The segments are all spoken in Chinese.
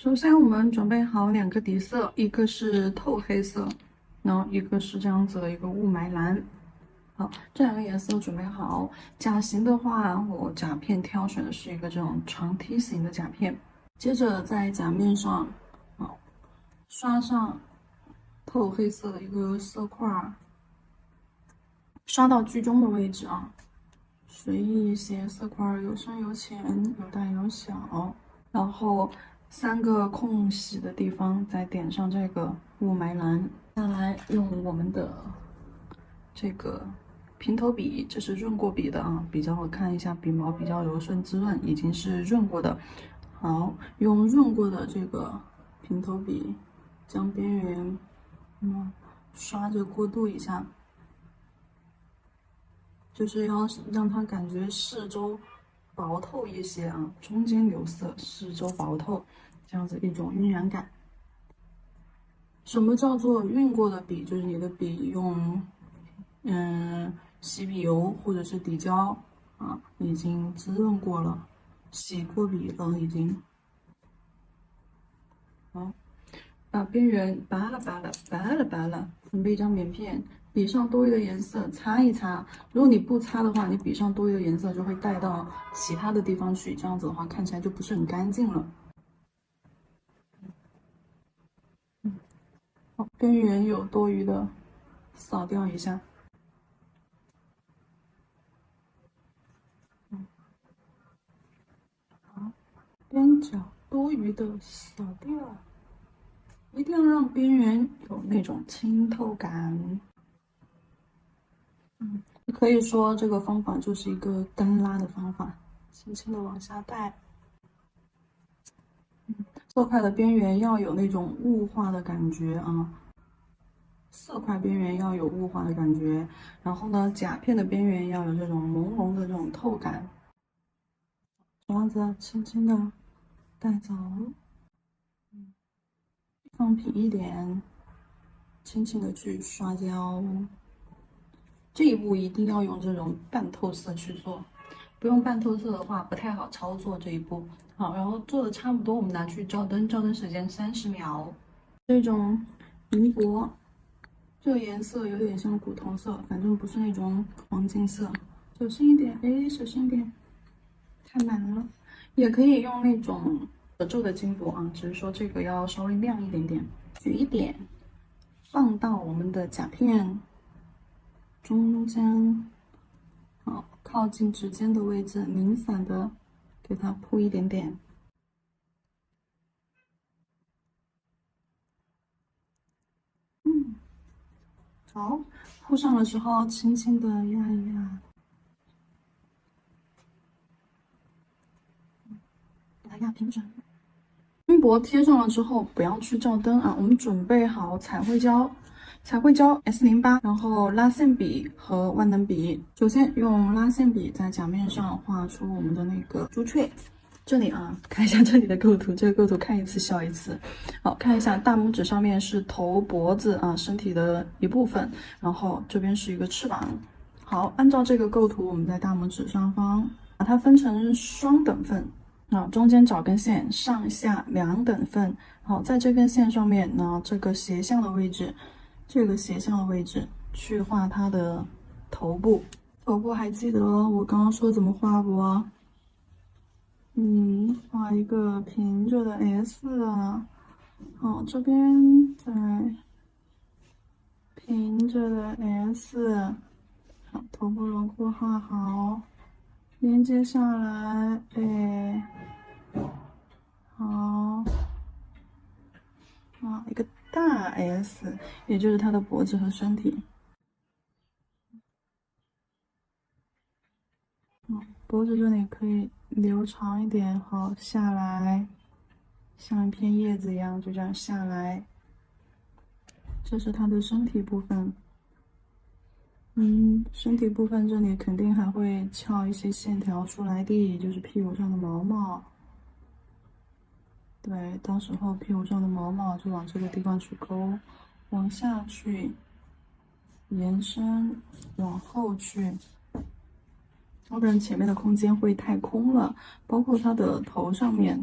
首先，我们准备好两个底色，一个是透黑色，然后一个是这样子的一个雾霾蓝。好，这两个颜色准备好。甲型的话，我甲片挑选的是一个这种长梯形的甲片。接着在甲面上，好，刷上透黑色的一个色块儿，刷到居中的位置啊。随意一些，色块有深有浅，有大有小。然后3个空隙的地方再点上这个雾霾蓝。下来用我们的这个平头笔，这是润过笔的啊，比较我看一下笔毛比较柔顺滋润，已经是润过的。好，用润过的这个平头笔将边缘刷着过渡一下，就是要让它感觉四周薄透一些啊，中间有色，四周薄透，这样子一种晕染感。什么叫做晕过的笔？就是你的笔用洗笔油或者是底胶啊，已经滋润过了，洗过笔了已经。好，把边缘扒拉扒拉，扒拉扒拉，准备一张棉片，笔上多余的颜色擦一擦。如果你不擦的话，你笔上多余的颜色就会带到其他的地方去，这样子的话看起来就不是很干净了。好，边缘有多余的扫掉一下。好，边角多余的扫掉，一定要让边缘有那种清透感。可以说这个方法就是一个干拉的方法，轻轻的往下带。色块的边缘要有那种雾化的感觉啊，色块边缘要有雾化的感觉，然后呢，甲片的边缘要有这种朦胧的这种透感。这样子轻轻的带走，放平一点，轻轻的去刷胶。这一步一定要用这种半透色去做，不用半透色的话不太好操作这一步。好，然后做的差不多，我们拿去照灯，照灯时间30秒。这种银箔，这个颜色有点像古铜色，反正不是那种黄金色。小心一点，哎，小心一点，太满了。也可以用那种褶皱的金箔啊，只是说这个要稍微亮一点点。取一点，放到我们的甲片中间，好，靠近指尖的位置，零散的给它铺一点点。好，铺上的时候轻轻的压一压，给它压平整。金箔贴上了之后，不要去照灯啊，我们准备好彩绘胶。彩绘胶 S08，然后拉线笔和万能笔。首先用拉线笔在甲面上画出我们的那个朱雀。这里啊，看一下这里的构图，这个构图看一次笑一次。好，看一下大拇指上面是头、脖子啊，身体的一部分，然后这边是一个翅膀。好，按照这个构图，我们在大拇指上方把它分成双等份。啊，中间找根线，上下2等份。好，在这根线上面呢，这个斜向的位置。这个斜向的位置去画它的头部，头部还记得我刚刚说怎么画不？画一个平着的 S 啊，好，这边再平着的 S，好，头部轮廓画好，连接下来，哎，好，啊，一个大 S，也就是它的脖子和身体。脖子这里可以留长一点，好，下来，像一片叶子一样，就这样下来。这是它的身体部分。身体部分这里肯定还会翘一些线条出来的，就是屁股上的毛毛。对，到时候屁股上的毛毛就往这个地方去勾，往下去延伸，往后去。要不然前面的空间会太空了，包括它的头上面，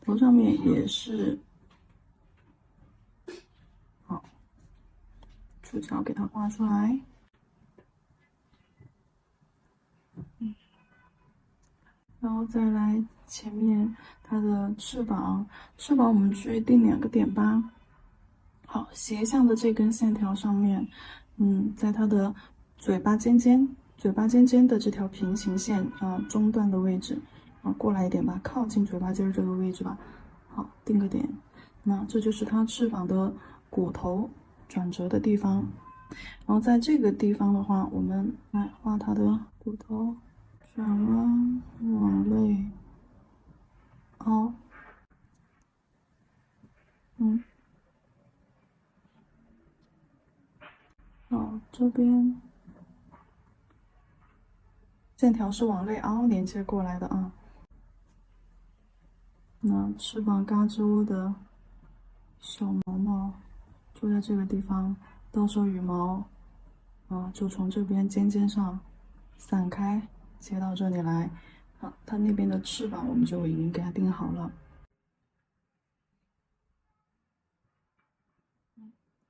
头上面也是，好，触角给它画出来。然后再来前面它的翅膀，翅膀我们去定2个点吧。好，斜向的这根线条上面，在它的嘴巴尖尖的这条平行线中段的位置，过来一点吧，靠近嘴巴尖这个位置吧。好，定个点。那这就是它翅膀的骨头转折的地方。然后在这个地方的话，我们来画它的骨头转弯往内凹。好，这边线条是往内凹连接过来的啊。那翅膀嘎吱窝的小毛毛就在这个地方，到时候羽毛就从这边尖尖上散开，接到这里来。好，它那边的翅膀我们就已经给它定好了。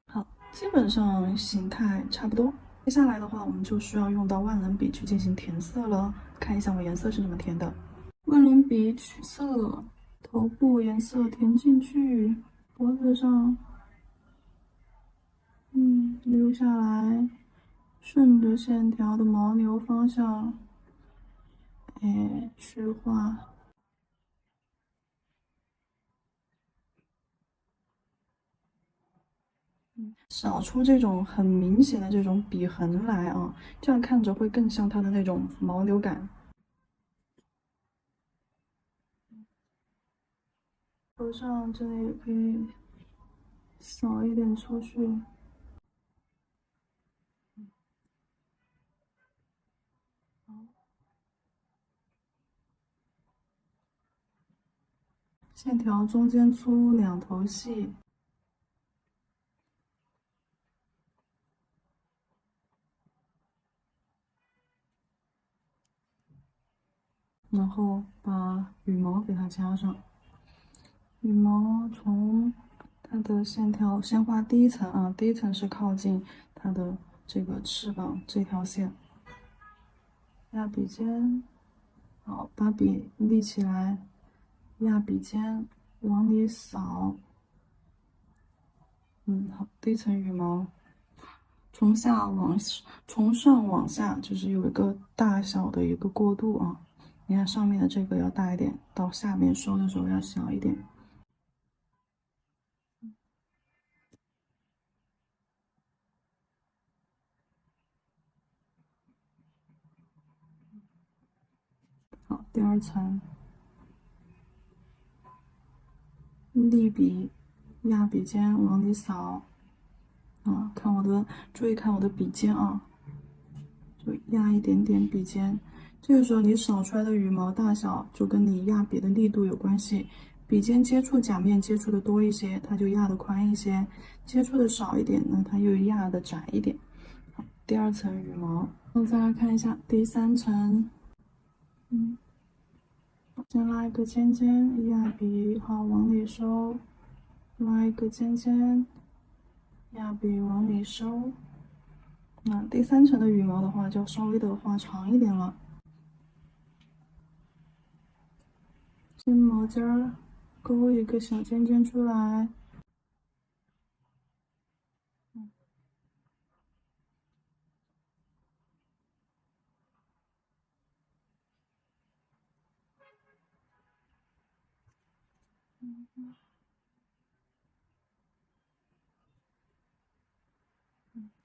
好，基本上形态差不多。接下来的话，我们就需要用到万能笔去进行填色了。看一下我颜色是怎么填的。万能笔取色，头部颜色填进去，脖子上，留下来，顺着线条的毛流方向，去画。少出这种很明显的这种笔痕来啊，这样看着会更像它的那种毛流感。头上这里也可以扫一点出去。线条中间粗，两头细。然后把羽毛给它加上。羽毛从它的线条先画第一层啊，第一层是靠近它的这个翅膀这条线，压笔尖，好，把笔立起来，压笔尖往里扫，好，第一层羽毛从上往下，就是有一个大小的一个过渡啊。你看上面的这个要大一点，到下面收的时候要小一点。好，第二层，立笔，压笔尖往里扫，注意看我的笔尖啊，就压一点点笔尖。这个时候你扫出来的羽毛大小就跟你压笔的力度有关系。笔尖接触甲面接触的多一些，它就压的宽一些；接触的少一点呢，它又压的窄一点。好，第二层羽毛，我们再来看一下第三层。先拉一个尖尖，压笔好往里收，拉一个尖尖，压笔往里收。那第三层的羽毛的话，就稍微的画长一点了。先毛尖儿勾一个小尖尖出来。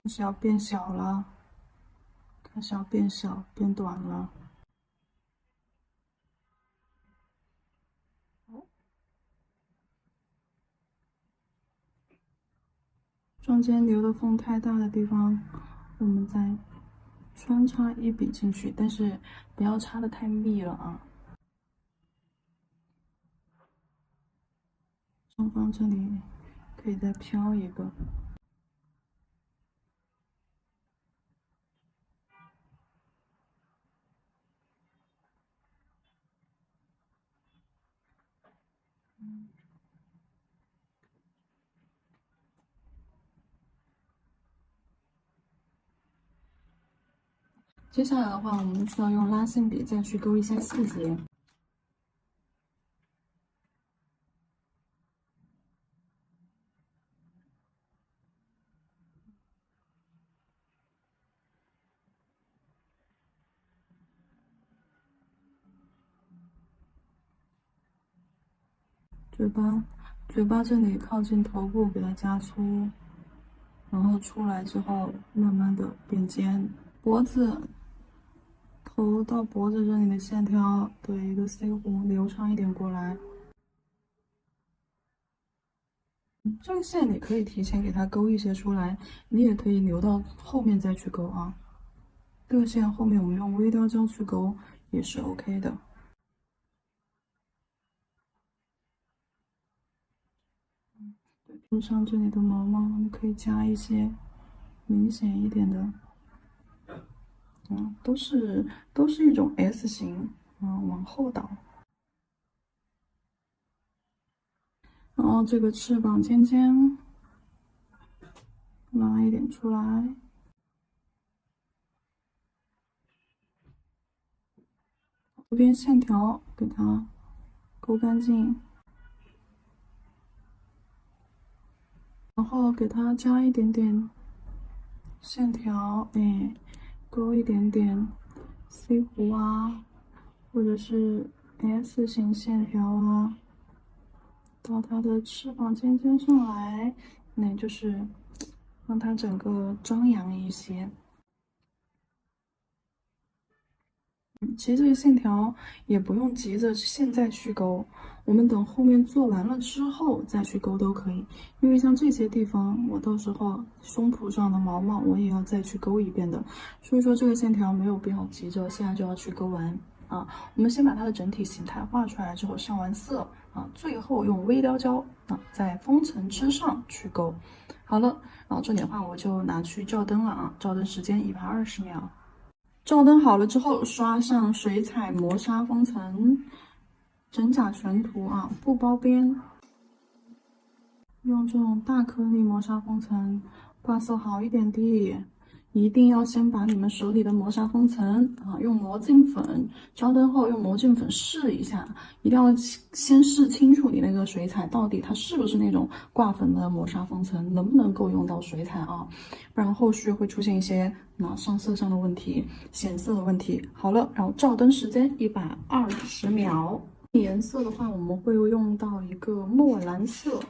开始要变小了，开始要变小变短了。中间留的缝太大的地方，我们再穿插一笔进去，但是不要插的太密了啊。上方这里可以再飘一个。接下来的话，我们需要用拉线笔再去勾一些细节。嘴巴这里靠近头部给它加粗，然后出来之后慢慢的变尖。脖子，头到脖子这里的线条对一个 C 弧流畅一点过来。这个线你可以提前给它勾一些出来，你也可以留到后面再去勾啊。这个线后面我们用微雕胶去勾也是 OK 的。头上这里的毛毛，你可以加一些明显一点的，都是一种 S 型，往后倒。然后这个翅膀尖尖，拉一点出来。这边线条给它勾干净。然后给它加一点点线条，勾一点点 C 弧啊，或者是 S 型线条啊，到它的翅膀尖尖上来，那就是让它整个张扬一些。其实这个线条也不用急着现在去勾，我们等后面做完了之后再去勾都可以。因为像这些地方，我到时候胸脯上的毛毛我也要再去勾一遍的，所以说这个线条没有必要急着现在就要去勾完啊。我们先把它的整体形态画出来之后上完色啊，最后用微雕胶在封层之上去勾。好了，然后这里的话我就拿去照灯了啊，照灯时间120秒。照灯好了之后，刷上水彩磨砂封层，真假全涂啊，不包边。用这种大颗粒磨砂封层，挂色好一点的。一定要先把你们手里的磨砂封层用磨镜粉，照灯后用磨镜粉试一下，一定要先试清楚你那个水彩到底它是不是那种挂粉的磨砂封层，能不能够用到水彩啊？不然后续会出现一些上色上的问题、显色的问题。好了，然后照灯时间120秒。颜色的话，我们会用到一个墨蓝色。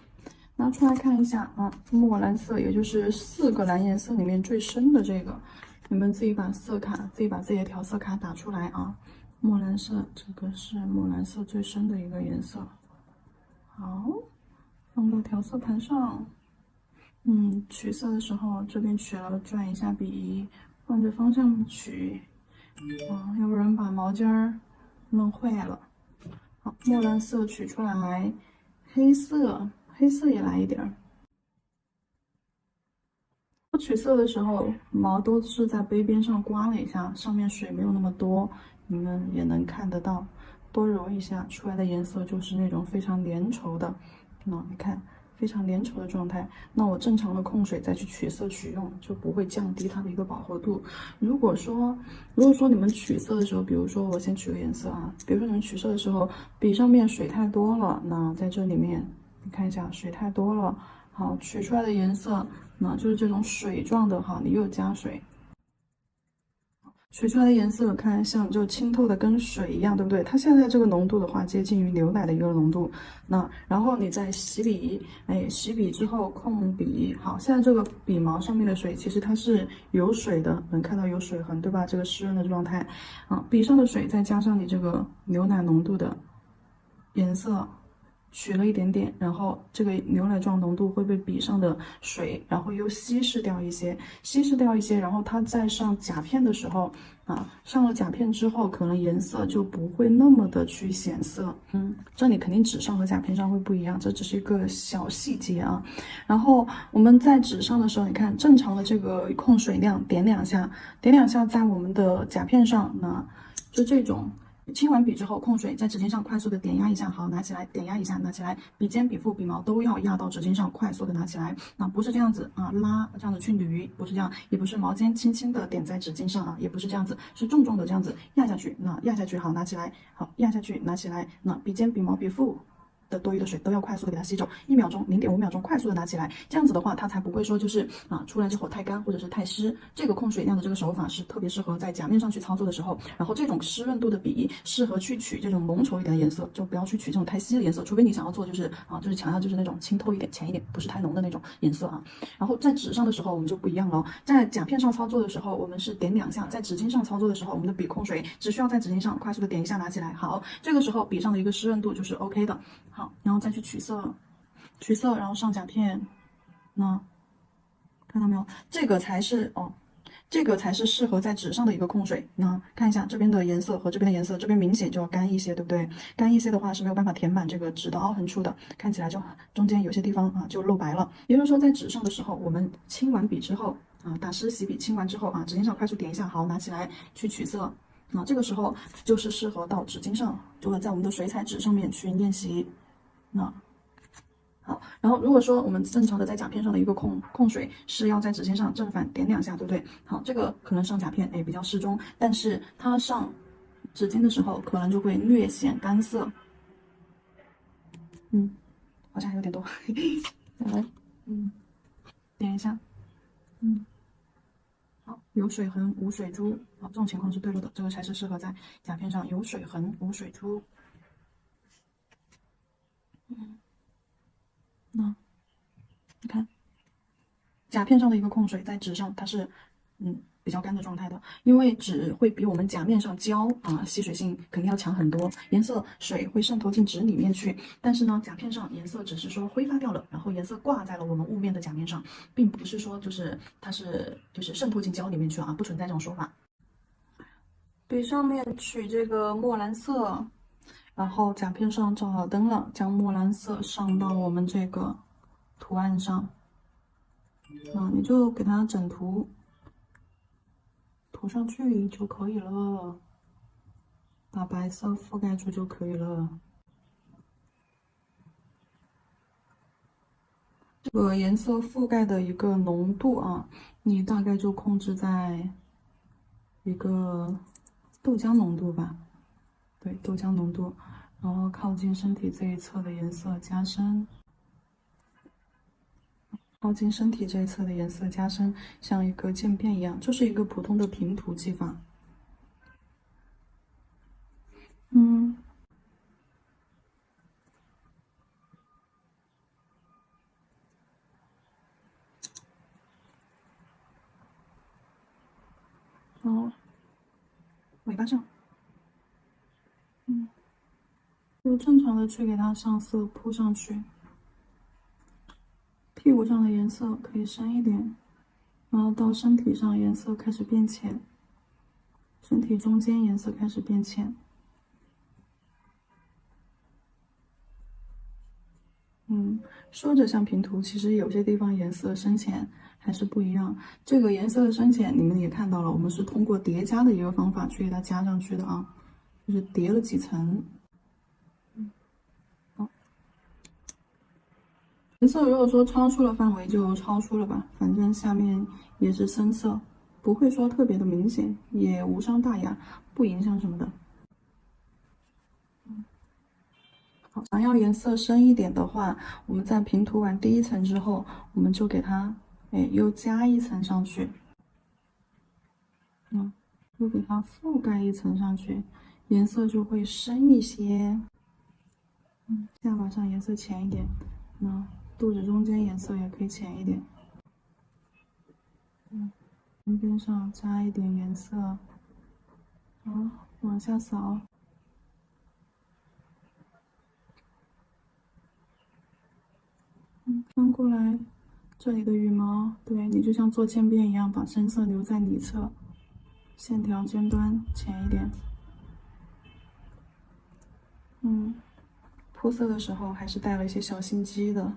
拿出来看一下啊，墨蓝色，也就是4个蓝颜色里面最深的这个，你们自己把色卡，自己把自己的调色卡打出来啊。墨蓝色，这个是墨蓝色最深的一个颜色。好，放到调色盘上。取色的时候这边取了，转一下笔，换着方向取。要不然把毛尖儿弄坏了。好，墨蓝色取出来，黑色也来一点儿。我取色的时候，毛都是在杯边上刮了一下，上面水没有那么多，你们也能看得到。多揉一下，出来的颜色就是那种非常粘稠的。你看，非常粘稠的状态。那我正常的控水再去取色取用，就不会降低它的一个饱和度。如果说你们取色的时候，比如说我先取个颜色啊，比如说你们取色的时候，笔上面水太多了，那在这里面。你看一下，水太多了，好，取出来的颜色，就是这种水状的哈，你又加水，取出来的颜色看像就清透的跟水一样，对不对？它现在这个浓度的话，接近于牛奶的一个浓度。然后你再洗笔，洗笔之后控笔，好，现在这个笔毛上面的水其实它是有水的，能看到有水痕，对吧？这个湿润的状态，笔上的水再加上你这个牛奶浓度的颜色。取了一点点，然后这个牛奶状浓度会被笔上的水，然后又稀释掉一些，然后它在上甲片的时候，上了甲片之后，可能颜色就不会那么的去显色。这里肯定纸上和甲片上会不一样，这只是一个小细节啊。然后我们在纸上的时候，你看正常的这个控水量点两下，在我们的甲片上，就这种。清完笔之后，控水在纸巾上快速的点压一下，好，拿起来，点压一下，拿起来，笔尖、笔腹、笔毛都要压到纸巾上，快速的拿起来，啊，不是这样子啊，拉这样子去捋，不是这样，也不是毛尖轻轻的点在纸巾上啊，也不是这样子，是重重的这样子压下去，那压下去，好，拿起来，好，压下去，拿起来，那笔尖、笔毛、笔腹的多余的水都要快速的给它吸走，1秒钟、0.5秒钟，快速的拿起来，这样子的话，它才不会说就是出来之后太干或者是太湿。这个控水量的这个手法是特别适合在甲面上去操作的时候，然后这种湿润度的笔适合去取这种浓稠一点的颜色，就不要去取这种太稀的颜色，除非你想要做就是就是强调就是那种清透一点、浅一点，不是太浓的那种颜色啊。然后在纸上的时候我们就不一样了，在甲片上操作的时候，我们是点2下；在纸巾上操作的时候，我们的笔控水只需要在纸巾上快速的点一下拿起来，好，这个时候笔上的一个湿润度就是 OK 的。好，然后再去取色，然后上甲片，那看到没有？这个才是这个才是适合在纸上的一个控水。那看一下这边的颜色和这边的颜色，这边明显就要干一些，对不对？干一些的话是没有办法填满这个纸的凹痕处的，看起来就中间有些地方就露白了。也就是说，在纸上的时候，我们清完笔之后打湿洗笔清完之后纸巾上快速点一下，好，拿起来去取色。这个时候就是适合到纸巾上，就在我们的水彩纸上面去练习。好，然后如果说我们正常的在甲片上的一个控水是要在纸巾上正反点2下，对不对？好，这个可能上甲片比较适中，但是它上纸巾的时候可能就会略显干涩。好像还有点多，来，点一下，好，有水痕无水珠，好，这种情况是对了的，这个才是适合在甲片上有水痕无水珠。那你看，甲片上的一个控水在纸上它是比较干的状态的，因为纸会比我们甲面上胶吸水性肯定要强很多，颜色水会渗透进纸里面去。但是呢，甲片上颜色只是说挥发掉了，然后颜色挂在了我们雾面的甲面上，并不是说就是它是渗透进胶里面去不存在这种说法。笔上面取这个墨蓝色，然后甲片上照好灯了，将墨蓝色上到我们这个图案上。你就给它整涂上去就可以了，把白色覆盖住就可以了。这个颜色覆盖的一个浓度你大概就控制在一个豆浆浓度吧，对，豆浆浓度，然后靠近身体这一侧的颜色加深。靠近身体这一侧的颜色加深，像一个渐变一样，就是一个普通的平涂技法。尾巴上，就正常的去给它上色铺上去。屁股上的颜色可以深一点，然后到身体上颜色开始变浅，身体中间颜色开始变浅。说着像平涂，其实有些地方颜色深浅还是不一样。这个颜色的深浅，你们也看到了，我们是通过叠加的一个方法去给它加上去的就是叠了几层。好，颜色如果说超出了范围就超出了吧，反正下面也是深色，不会说特别的明显，也无伤大雅，不影响什么的。好，想要颜色深一点的话，我们在平涂完第1层之后，我们就给它又加1层上去，又给它覆盖1层上去，颜色就会深一些。下巴上颜色浅一点，肚子中间颜色也可以浅一点。边上加一点颜色，好，往下扫。翻过来，这里的羽毛，对，你就像做渐变一样，把深色留在里侧，线条尖端浅一点。铺色的时候还是带了一些小心机的。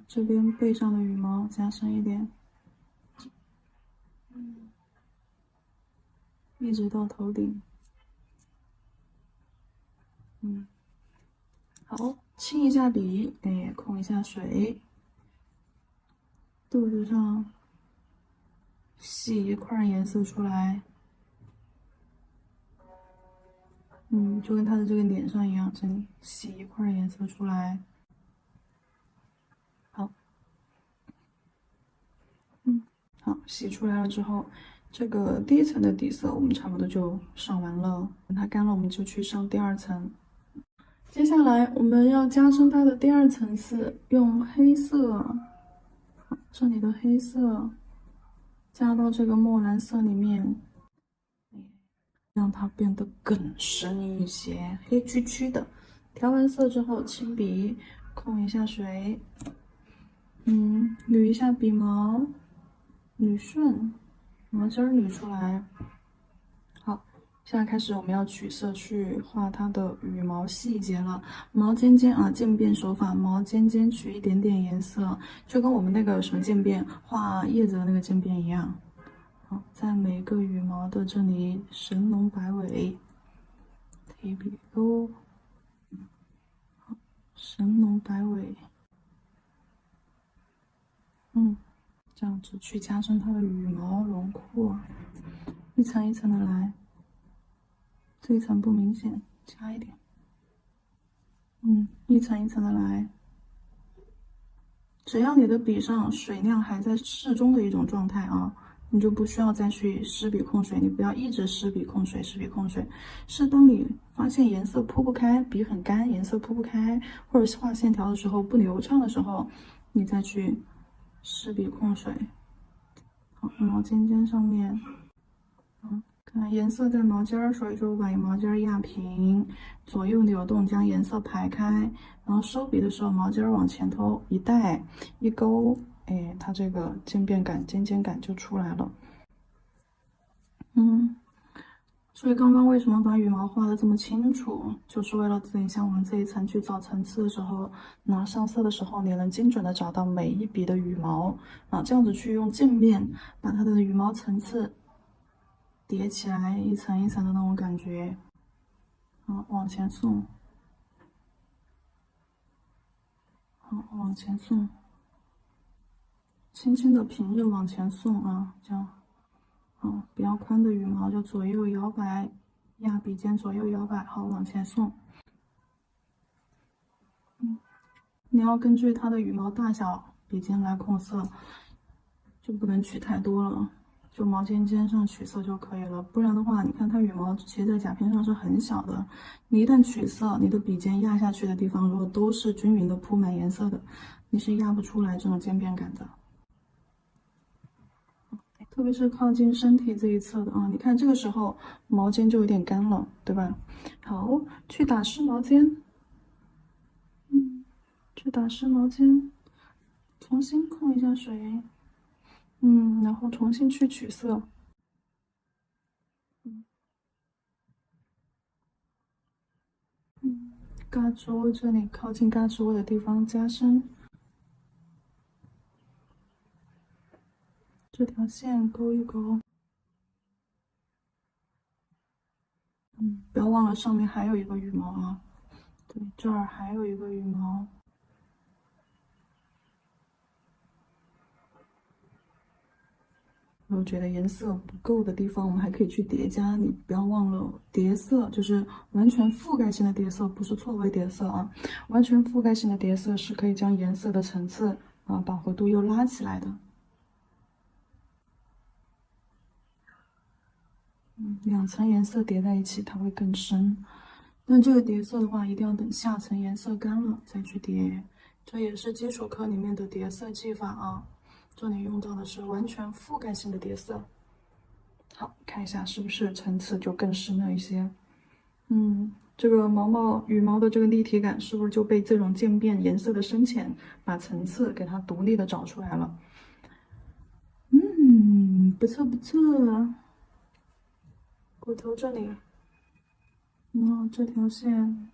这边背上的羽毛加深一点。一直到头顶。好，清一下笔，哎，控一下水，肚子上洗一块颜色出来。就跟他的这个脸上一样，这里洗一块颜色出来。好，好，洗出来了之后，这个第一层的底色我们差不多就上完了。等它干了，我们就去上第二层。接下来我们要加深它的第二层次，用黑色，这里的黑色加到这个墨蓝色里面，让它变得更深一些，黑黢黢的。调完色之后，清笔，控一下水，捋一下笔毛，捋顺，毛尖捋出来。好，现在开始我们要取色去画它的羽毛细节了。毛尖尖啊，渐变手法，毛尖尖取一点点颜色，就跟我们那个什么渐变画叶子的那个渐变一样。好，在每个羽毛的这里神龙摆尾，提笔钩，神龙摆尾。这样子去加深它的羽毛轮廓，一层一层的来。这一层不明显，加一点。一层一层的来。只要你的笔上水量还在适中的一种状态啊，你就不需要再去湿笔控水，你不要一直湿笔控水，湿笔控水。是当你发现颜色铺不开，笔很干，颜色铺不开，或者是画线条的时候不流畅的时候，你再去湿笔控水。好，毛尖尖上面，看颜色在毛尖儿，所以说我把毛尖儿压平，左右扭动将颜色排开，然后收笔的时候毛尖儿往前头一带一勾，哎，它这个渐变感、尖尖感就出来了。所以刚刚为什么把羽毛画的这么清楚，就是为了等一下我们这一层去找层次的时候，拿上色的时候，你能精准的找到每一笔的羽毛啊，这样子去用渐变把它的羽毛层次叠起来，一层一层的那种感觉。好，往前送，好，往前送，轻轻的平着往前送啊，这样。好，比较宽的羽毛就左右摇摆，压笔尖左右摇摆，好，往前送。你要根据它的羽毛大小，笔尖来控色，就不能取太多了，就毛尖尖上取色就可以了。不然的话，你看它羽毛其实在甲片上是很小的，你一旦取色，你的笔尖压下去的地方如果都是均匀的铺满颜色的，你是压不出来这种渐变感的。特别是靠近身体这一侧的啊，你看这个时候毛尖就有点干了，对吧？好，去打湿毛尖。去打湿毛尖，重新控一下水，然后重新去取色，嘎吱窝这里靠近嘎吱窝的地方加深，这条线勾一勾，不要忘了上面还有一个羽毛啊，对，这儿还有一个羽毛。如果觉得颜色不够的地方，我们还可以去叠加。你不要忘了叠色，就是完全覆盖性的叠色，不是错位叠色啊。完全覆盖性的叠色是可以将颜色的层次啊饱和度又拉起来的。两层颜色叠在一起，它会更深。但这个叠色的话，一定要等下层颜色干了再去叠。这也是基础课里面的叠色技法啊。这里用到的是完全覆盖性的叠色。好，看一下是不是层次就更深了一些。这个羽毛的这个立体感是不是就被这种渐变颜色的深浅把层次给它独立的找出来了？不错不错。骨头这里，然后这条线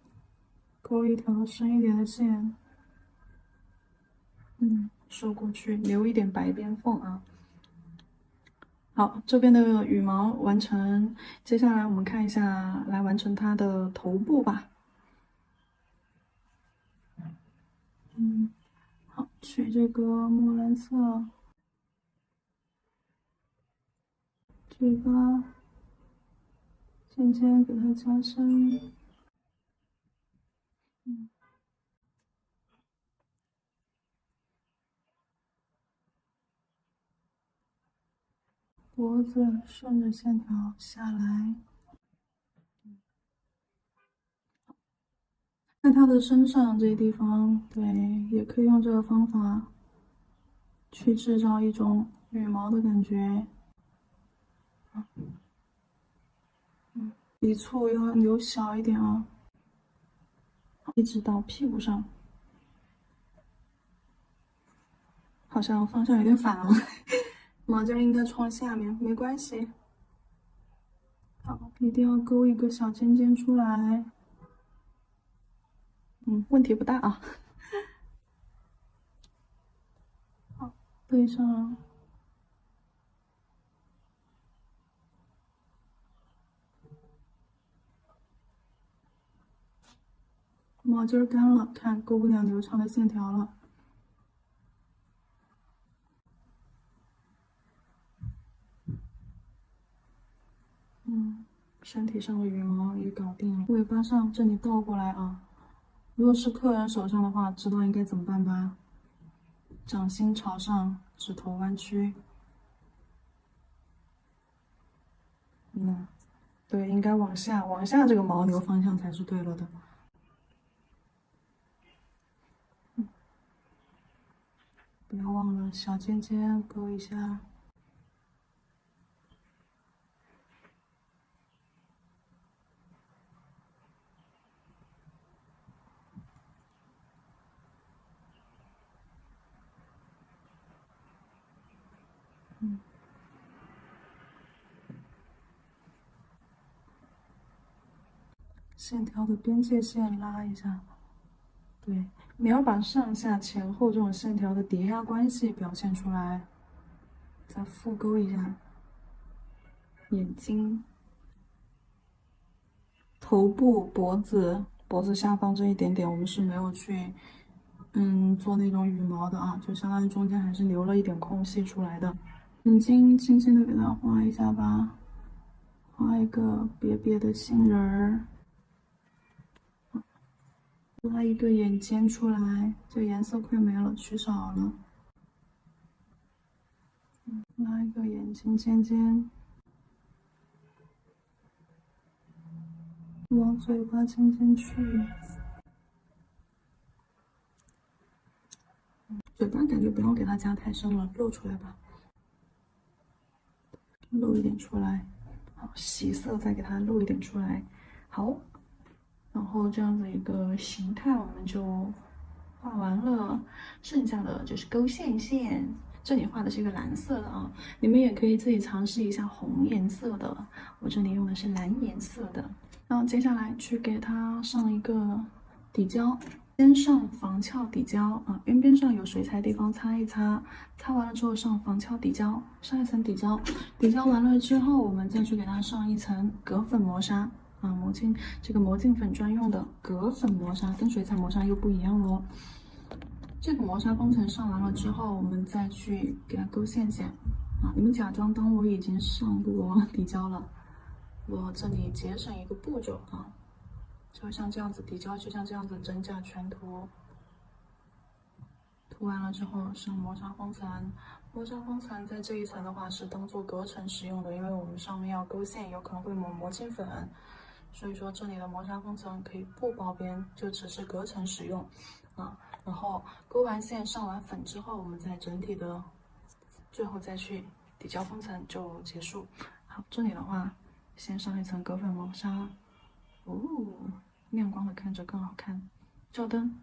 勾一条深一点的线，收过去，留一点白边缝啊。好，这边的羽毛完成，接下来我们看一下，来完成它的头部吧。好，取这个墨蓝色，嘴巴渐渐给它加深。脖子顺着线条下来，在它的身上这些地方，对，也可以用这个方法去制造一种羽毛的感觉。笔触要留小一点啊，一直到屁股上，好像方向有点反了，毛尖应该冲下面，没关系。好，一定要勾一个小尖尖出来。问题不大啊。好，对上。毛巾干了，看勾不了流畅的线条了。身体上的羽毛也搞定了，尾巴上这里倒过来啊。如果是客人手上的话，知道应该怎么办吧？掌心朝上，指头弯曲。对，应该往下，往下这个毛流方向才是对了的。不要忘了小尖尖勾一下。线条的边界线拉一下。对，你要把上下前后这种线条的叠压关系表现出来，再复勾一下眼睛、头部、脖子下方这一点点，我们是没有去做那种羽毛的啊，就相当于中间还是留了一点空隙出来的。眼睛轻轻的给它画一下吧，画一个瘪瘪的杏仁儿。拉一个眼尖出来，这颜色快没了，取少了。拉一个眼睛尖尖，往嘴巴尖尖去。嘴巴感觉不要给它加太深了，露出来吧，露一点出来。好，喜色再给它露一点出来。好，然后这样子一个形态我们就画完了，剩下的就是勾线线。这里画的是一个蓝色的啊，你们也可以自己尝试一下红颜色的，我这里用的是蓝颜色的。然后接下来去给它上一个底胶，先上防翘底胶啊，边边上有水彩地方擦一擦，擦完了之后上防翘底胶，上一层底胶，底胶完了之后，我们再去给它上一层隔粉磨砂。这个磨镜粉专用的隔粉磨砂跟水彩磨砂又不一样咯。这个磨砂工程上完了之后，我们再去给它勾线线啊。你们假装当我已经上过底胶了，我这里节省一个步骤啊，就像这样子，底胶就像这样子整甲全涂。涂完了之后上磨砂封层，磨砂封层在这一层的话是当做隔层使用的，因为我们上面要勾线，有可能会抹磨镜粉，所以说这里的磨砂封层可以不包边，就只是隔层使用啊。然后勾完线上完粉之后，我们再整体的最后再去底胶封层就结束。好，这里的话先上一层隔粉磨砂，亮光的看着更好看。照灯。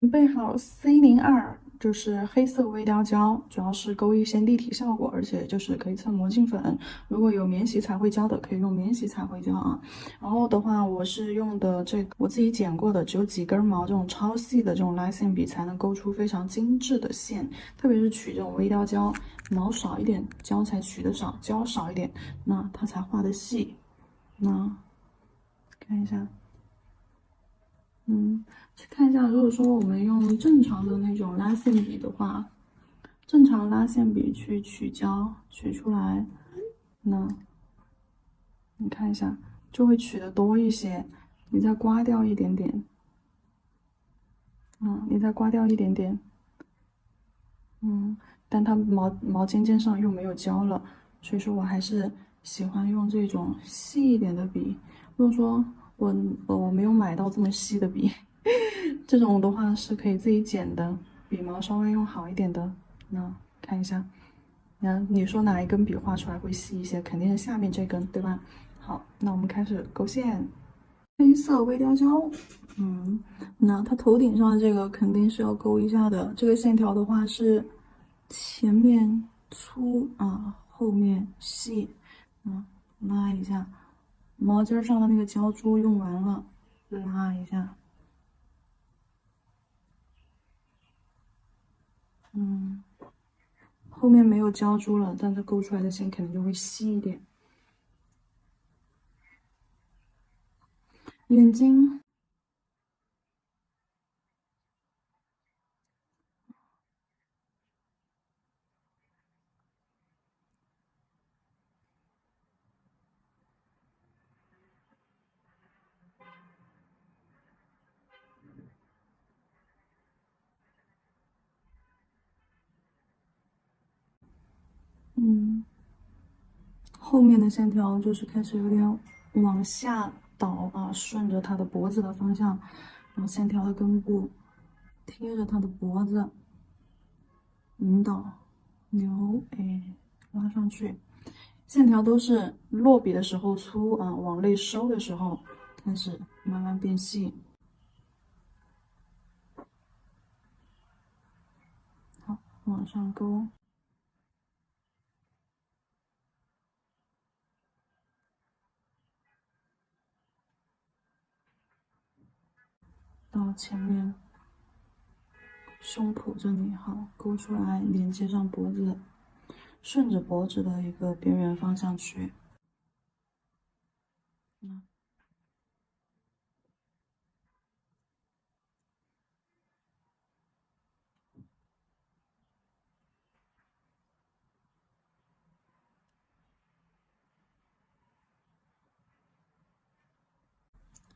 准备好 C02，就是黑色微雕胶，主要是勾一些立体效果，而且就是可以蹭魔镜粉。如果有免洗彩绘胶的，可以用免洗彩绘胶啊。然后的话，我是用的这个我自己剪过的，只有几根毛，这种超细的这种拉线笔才能勾出非常精致的线。特别是取这种微雕胶，毛少一点，胶才取的少，胶少一点，那它才画的细。那看一下。去看一下，如果说我们用正常的那种拉线笔的话，正常拉线笔去取胶，取出来，那你看一下，就会取的多一些。你再刮掉一点点，你再刮掉一点点，但它毛尖尖上又没有胶了，所以说我还是喜欢用这种细一点的笔。如果说我没有买到这么细的笔，这种的话是可以自己剪的，笔毛稍微用好一点的。那看一下，你说哪一根笔画出来会细一些？肯定是下面这根，对吧？好，那我们开始勾线。黑色微雕胶，那它头顶上的这个肯定是要勾一下的。这个线条的话是前面粗啊，后面细，拉一下。毛尖上的那个胶珠用完了，拉一下。后面没有胶珠了，但它勾出来的线肯定就会细一点。眼睛，后面的线条就是开始有点往下倒啊，顺着它的脖子的方向，然后线条的根部贴着它的脖子，引导扭，拉上去。线条都是落笔的时候粗啊，往内收的时候开始慢慢变细。好，往上勾。到前面胸脯这里，好，勾出来，连接上脖子，顺着脖子的一个边缘方向去。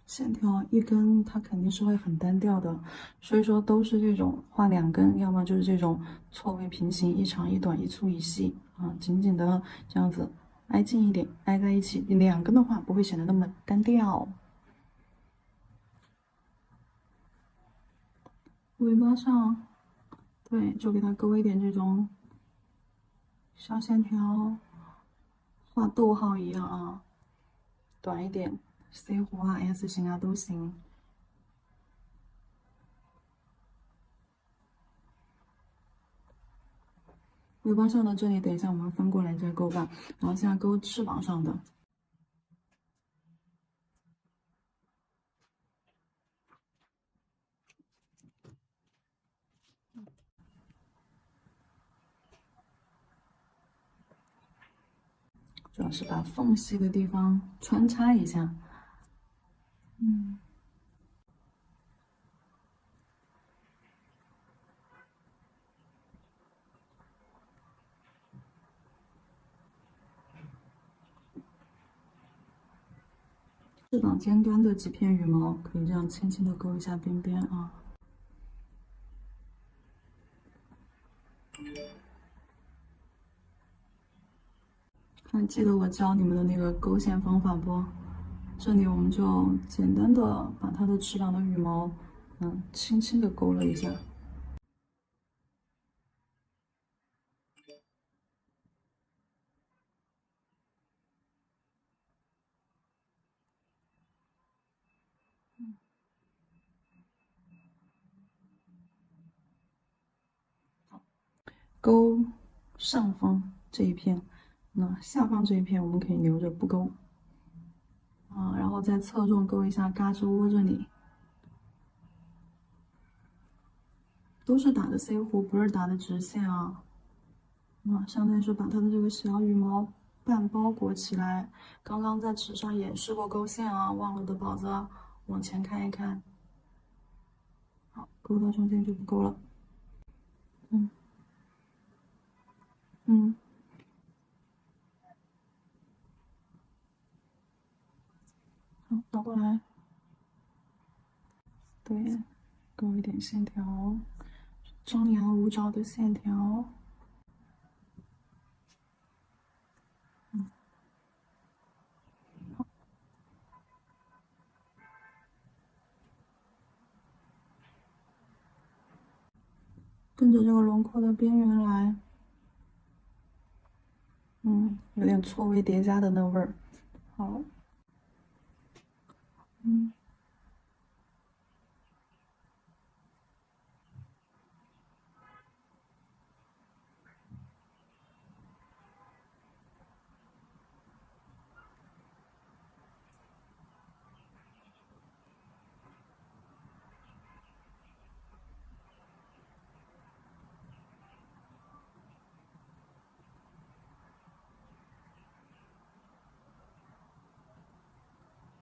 线条一根它肯定是会很单调的，所以说都是这种画两根，要么就是这种错位平行，一长一短，一粗一细啊，紧紧的这样子挨近一点，挨在一起。两根的话不会显得那么单调。尾巴上，对，就给它勾一点这种小线条，画逗号一样啊，短一点，C 弧啊、S 型啊都行。尾巴上的这里，等一下我们翻过来再勾吧。然后现在勾翅膀上的，主要是把缝隙的地方穿插一下。翅膀尖端的几片羽毛，可以这样轻轻的勾一下边边啊。还记得我教你们的那个勾线方法不？这里我们就简单的把它的翅膀的羽毛，轻轻的勾了一下。勾上方这一片，那下方这一片我们可以留着不勾啊，然后再侧重勾一下胳肢窝这里，都是打的 C 弧，不是打的直线啊。相当于是把它的这个小羽毛半包裹起来。刚刚在纸上演示过勾线啊，忘了的宝子往前看一看。好，勾到中间就不勾了。嗯嗯，好，倒过来。对，勾一点线条，张牙舞爪的线条。跟着这个轮廓的边缘来，有点错位叠加的那味儿。好，